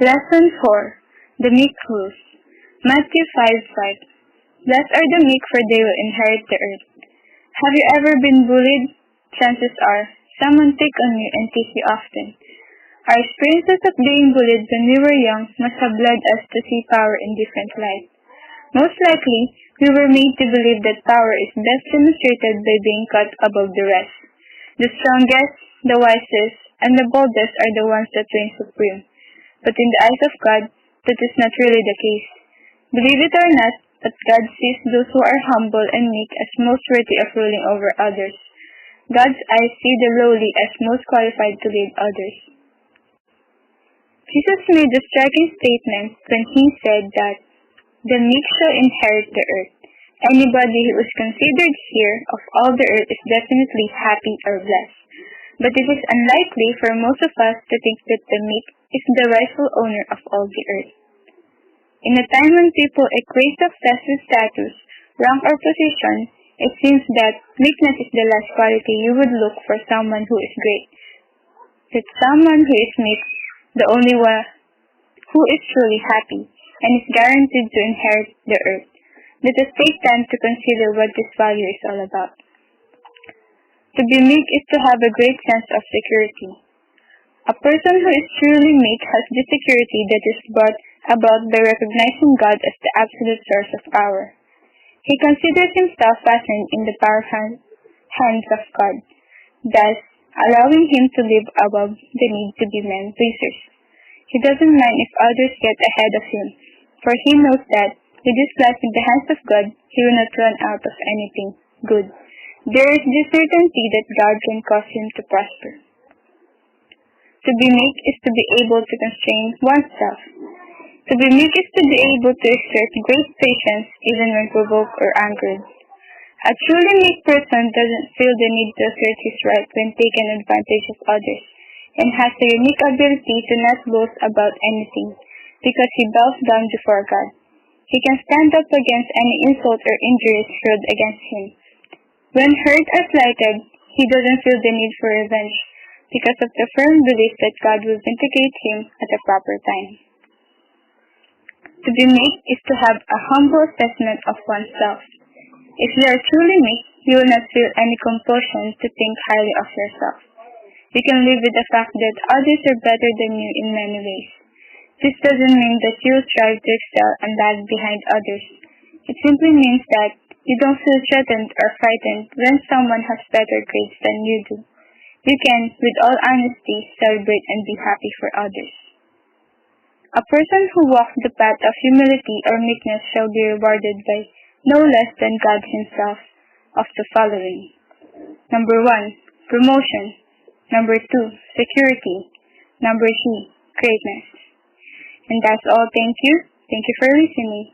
Lesson 4. The Meek Rules. Matthew 5:5. Blessed are the meek, for they will inherit the earth. Have you ever been bullied? Chances are, someone picked on you and teased you often. Our experiences of being bullied when we were young must have led us to see power in different light. Most likely, we were made to believe that power is best demonstrated by being cut above the rest. The strongest, the wisest, and the boldest are the ones that reign supreme. But in the eyes of God, that is not really the case. Believe it or not, but God sees those who are humble and meek as most worthy of ruling over others. God's eyes see the lowly as most qualified to lead others. Jesus made a striking statement when he said that the meek shall inherit the earth. Anybody who is considered here of all the earth is definitely happy or blessed. But it is unlikely for most of us to think that the meek is the rightful owner of all the earth. In a time when people equate success with status, rank, or position, it seems that meekness is the last quality you would look for someone who is great. That someone who is meek, the only one who is truly happy, and is guaranteed to inherit the earth. Let us take time to consider what this value is all about. To be meek is to have a great sense of security. A person who is truly meek has the security that is brought about by recognizing God as the absolute source of power. He considers himself fastened in the powerful hands of God, thus allowing him to live above the need to be men-pleasers. He doesn't mind if others get ahead of him, for he knows that with his life in the hands of God, he will not run out of anything good. There is the certainty that God can cause him to prosper. To be meek is to be able to constrain oneself. To be meek is to be able to exert great patience even when provoked or angered. A truly meek person doesn't feel the need to assert his right when taken advantage of others, and has the unique ability to not boast about anything, because he bows down before God. He can stand up against any insult or injuries hurled against him. When hurt or slighted, he doesn't feel the need for revenge, because of the firm belief that God will vindicate him at the proper time. To be meek is to have a humble assessment of oneself. If you are truly meek, you will not feel any compulsion to think highly of yourself. You can live with the fact that others are better than you in many ways. This doesn't mean that you will strive to excel and lag behind others. It simply means that you don't feel threatened or frightened when someone has better grades than you do. You can, with all honesty, celebrate and be happy for others. A person who walks the path of humility or meekness shall be rewarded by no less than God himself of the following. Number 1, promotion. Number 2, security. Number 3, greatness. And that's all. Thank you. Thank you for listening.